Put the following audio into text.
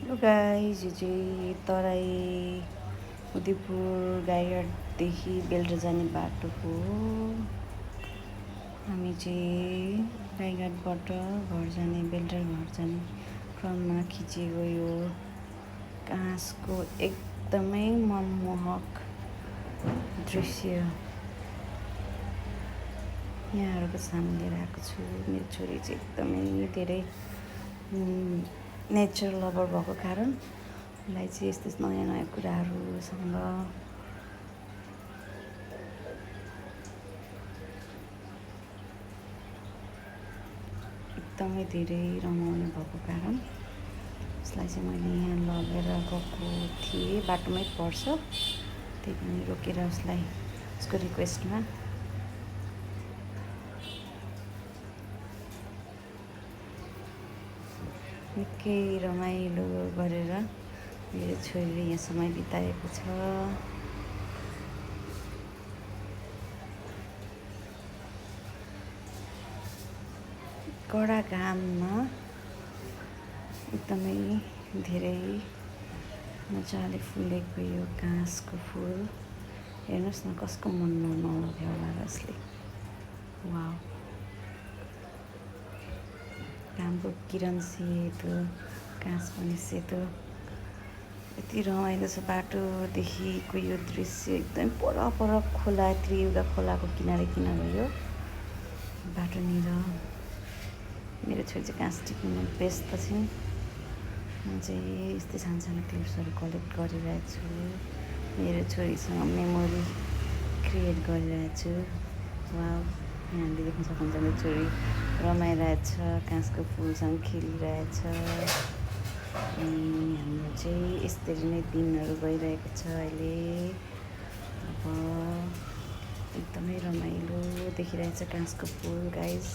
Hello guys, यो चाहिँ तराई उदयपुर गाईघाटदेखि बेलटर जाने बाटो हो। हामी चाहिँ गाईघाटबाट बेलटर घर जाने क्रममा खिचेको यो काँसको एकदमै मनमोहक दृश्य यहाँहरूको सामने लिएर आएको छु। मेरो छोरी चाहिँ एकदमै धेरै नेचर लभर भएको कारण उसलाई चाहिँ यस्तो नयाँ नयाँ कुराहरूसँग एकदमै धेरै रमाउने भएको कारण उसलाई चाहिँ मैले यहाँ लगेर गएको थिएँ। बाटोमै पर्छ, त्यही पनि रोकेर उसलाई उसको रिक्वेस्टमा निकै रमाइलो गरेर मेरो छोरीले यहाँ समय बिताएको छ। कडा घाममा एकदमै धेरै मजाले फुलेको यो घाँसको फुल हेर्नुहोस् न, कसको मन नलग्यो होला यसले। वाउ, घामको किरण सेतो, घाँस पनि सेतो, यति रमाइलो छ। बाटोदेखिको यो दृश्य एकदम पर खोला, त्रियुगा खोलाको किनारे यो बाटोनिर मेरो छोरी चाहिँ घाँस टिप्नु व्यस्त छिन्। म चाहिँ यस्तै सानो क्लिप्सहरू कलेक्ट गरिरहेको छु, मेरो छोरीसँग मेमोरी क्रिएट गरिरहेको छु। वाउ, यहाँले देख्न सक्नुहुन्छ मेरो छोरी रमाइरहेछ, घाँसको फुलसँग खेलिरहेछ। अनि हाम्रो चाहिँ यसरी नै दिनहरू गइरहेको छ अहिले। अब एकदमै रमाइलो देखिरहेछ घाँसको फुल गाइस।